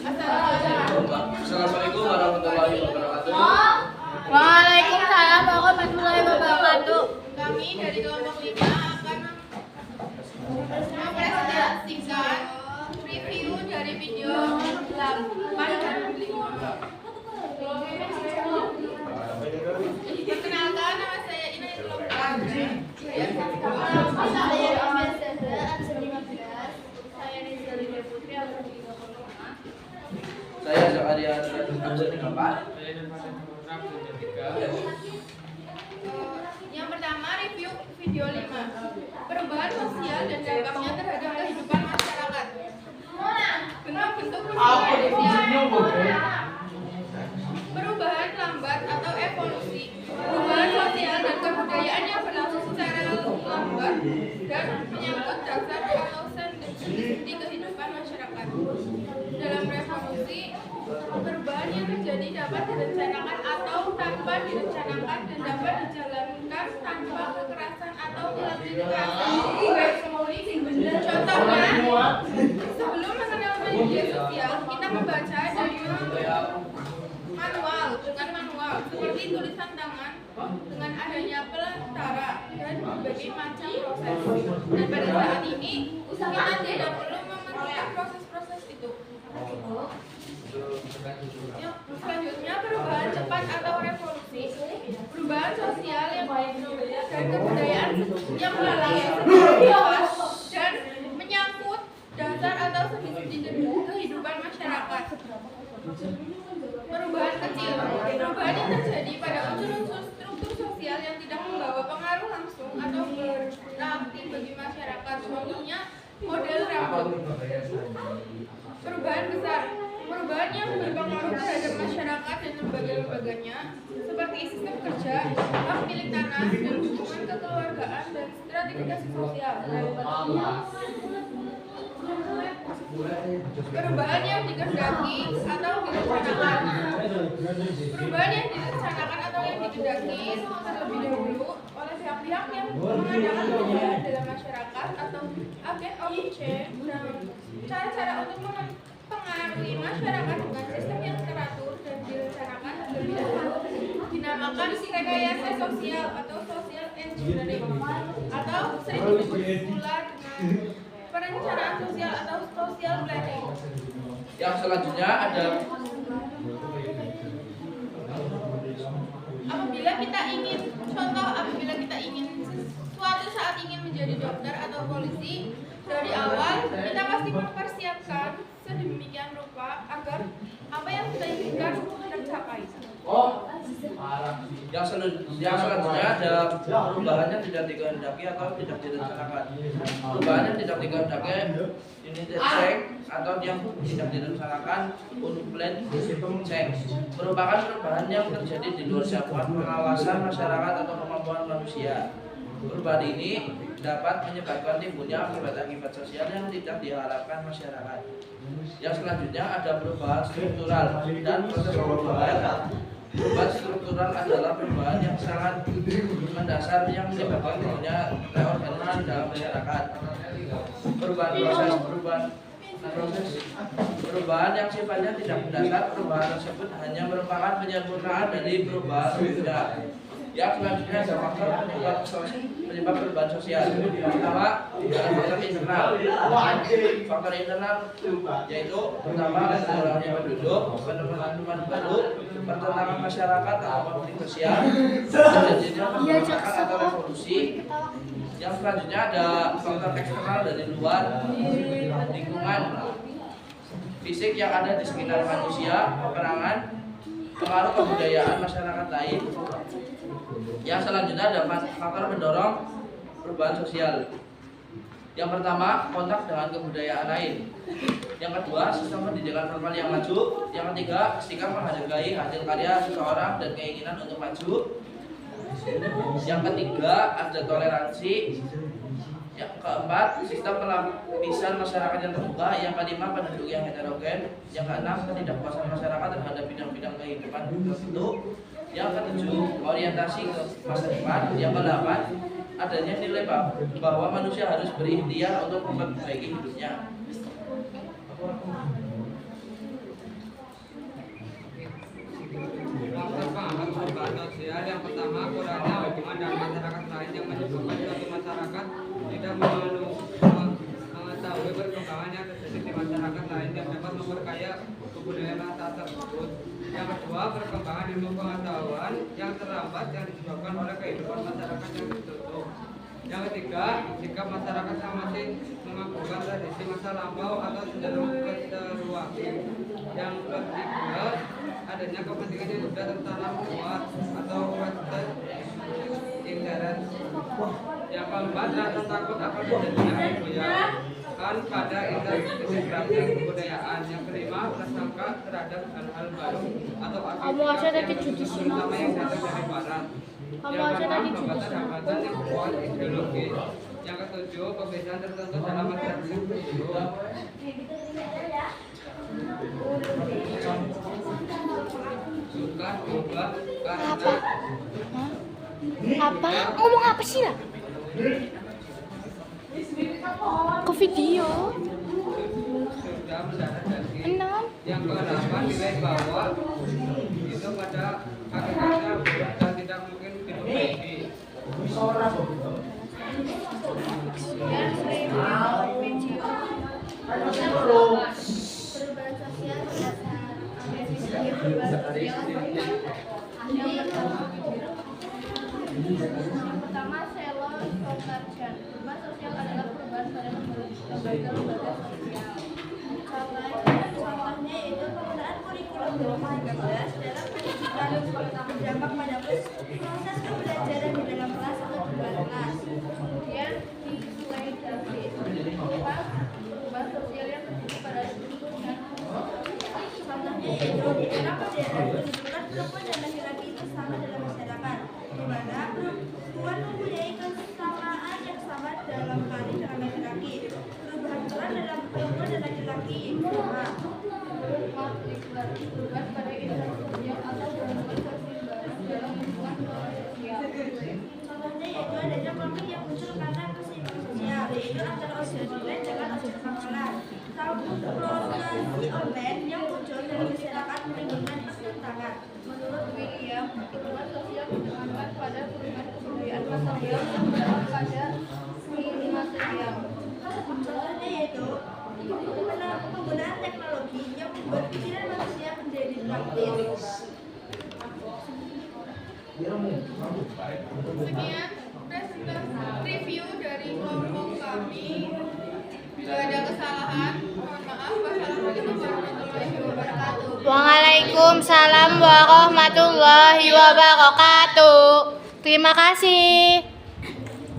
Assalamualaikum warahmatullahi wabarakatuh. Waalaikumsalam warahmatullahi wabarakatuh. Kami dari kelompok 5 akan mempresentasikan review dari video 8 dan 5. Perkenalkan, nama saya Ines Lopan. Saya Ahmad Zahra, absen 15. Saya Nizali Putri, absen 35. Saya Zakaria absen 34. Yang pertama, review video 5. Perubahan sosial dan dampaknya terhadap kehidupan masyarakat. Bentuk-bentuk perubahan sosial. Perubahan lambat atau evolusi. Perubahan sosial dan kebudayaan yang berlangsung secara lambat dan menyangkut dasar atau sendi kehidupan masyarakat. Dalam revolusi, perubahan yang terjadi dapat direncanakan atau tanpa direncanakan dan dapat dijalankan tanpa kekerasan atau melalui kekerasan. Contohnya, sebelum mengenal media sosial, kita membaca dari manual seperti tulisan tangan dengan adanya pelentara dan berbagai macam proses. Dan pada saat ini kita tidak perlu memerlukan proses-proses itu. Selanjutnya, perubahan cepat atau revolusi. Perubahan sosial yang dan kebudayaan yang berlangsung cepat dan menyangkut dasar atau sendi kehidupan masyarakat. Perubahan kecil. Perubahan yang terjadi pada unsur-unsur struktur sosial yang tidak membawa pengaruh langsung atau berarti bagi masyarakat. Contohnya, model rambut. Perubahan besar. Perubahan yang berpengaruh terhadap masyarakat dan lembaga-lembaganya, seperti sistem kerja, hak milik tanah, dan hubungan kekeluargaan dan stratifikasi sosial. Perubahan yang dikehendaki atau direncanakan. Perubahan yang direncanakan atau yang dikehendaki terlebih dahulu oleh pihak-pihak yang mengadakan perubahan dalam masyarakat atau agen of change dan cara-cara untuk mempengaruhi masyarakat dengan sistem yang teratur dan direncanakan terlebih dahulu dinamakan rekayasa sosial atau social engineering atau sering disebut pula dengan perencanaan sosial atau social planning. Yang selanjutnya ada apabila kita ingin suatu saat ingin menjadi dokter atau polisi, dari awal kita pasti mempersiapkan sedemikian rupa agar apa yang kita inginkan tercapai. yang selanjutnya ada perubahan yang tidak dikehendaki atau tidak direncanakan. Perubahan yang tidak dikehendaki ini change atau yang tidak direncanakan unplanned change merupakan perubahan yang terjadi di luar jangkauan pengawasan masyarakat atau kemampuan manusia. Perubahan ini dapat menyebabkan timbulnya akibat-akibat sosial yang tidak diharapkan masyarakat. Yang selanjutnya ada perubahan struktural dan proses perubahan. Perubahan struktural adalah perubahan yang sangat mendasar yang menyebabkan timbulnya reorganisasi dalam masyarakat. Perubahan yang sifatnya tidak mendasar, perubahan tersebut hanya merupakan penyempurnaan dari perubahan sebelumnya. Yang selanjutnya ada faktor penyebab perubahan sosial. Pertama, faktor internal. Faktor internal yaitu pertama berkurangnya penduduk, penemuan baru, pertentangan masyarakat atau konflik sosial, terjadinya pemberontakan atau revolusi. Yang selanjutnya ada faktor eksternal dari luar, lingkungan fisik yang ada di sekitar manusia, peperangan, pengaruh kebudayaan masyarakat lain. Yang selanjutnya ada faktor pendorong perubahan sosial. Yang pertama, kontak dengan kebudayaan lain. Yang kedua, sistem pendidikan formal yang maju. Yang ketiga, sikap menghargai hasil karya seseorang dan keinginan untuk maju. Yang ketiga, ada toleransi. Yang keempat, sistem pelapisan masyarakat yang terbuka. Yang kelima, penduduk yang heterogen. Yang keenam, ketidakpuasan masyarakat terhadap bidang-bidang kehidupan tertentu. Yang ketujuh, orientasi ke masa depan. Yang kedelapan, adanya nilai bahwa manusia harus berikhtiar untuk memperbaiki hidupnya. kebudayaan tersebut. Yang kedua, perkembangan ilmu pengetahuan yang terlambat yang disebabkan oleh kehidupan masyarakat yang tertutup. Yang ketiga, sikap masyarakat yang masih mengakukan tradisi masa lampau atau cenderung keterwakil. Yang ketiga, adanya kepentingan yang sudah tertanam kuat atau western interest. Yang keempat, rasa takut akan terjadinya kebijakan pada integrasi kebudayaan. Yang kelima, prasangka terhadap hal-hal baru atau aktivitas terutama yang datang dari barat. Yang keenam, hambatan yang kuat ideologi. Yang ketujuh, perbedaan tertentu dalam masyarakat tersebut. Suka juga karena Apa? Ngomong apa sih lah? Ke video. sudah mendarat daging. 6. Yang ke-8, nilai bahwa itu pada hakikatnya buruk dan tidak mungkin diperbaiki. Perubahan sosial yang pertama, Selo Sotarjan. Perubahan sosial adalah perubahan pada lembaga-lembaga sosial. Contohnya yaitu penggunaan kurikulum 2013 dalam pendidikan berdampak pada proses pembelajaran di dalam kelas atau di luar kelas. Kemudian dimulai dari perubahan sosial yang terjadi pada lingkungan. Contohnya yaitu di era modern pendudukan perempuan dan laki-laki itu sama dalam masyarakat, di mana perempuan mempunyai kesamaan yang sama dalam kali dengan laki-laki. Perubahan peran dalam perempuan dan laki-laki sama. Perubahan pada interaksi sosial atau gangguan keseimbangan dalam hubungan sosial. Contohnya yaitu adanya konflik yang muncul karena keseimbangan sosial, yaitu antara ojek online dengan ojek pangkalan. Transportasi online yang muncul dalam masyarakat menimbulkan pertentangan. Menurut William, hubungan sosial ditekankan pada perubahan kebudayaan material yang berdampak pada seni material. Contohnya yaitu penggunaan teknologi yang membuat pikiran manusia menjadi praktis. Sekian review dari kelompok kami. Bila ada kesalahan, mohon maaf. Wassalamualaikum warahmatullahi wabarakatuh. Waalaikumsalam warahmatullahi wabarakatuh. Terima kasih.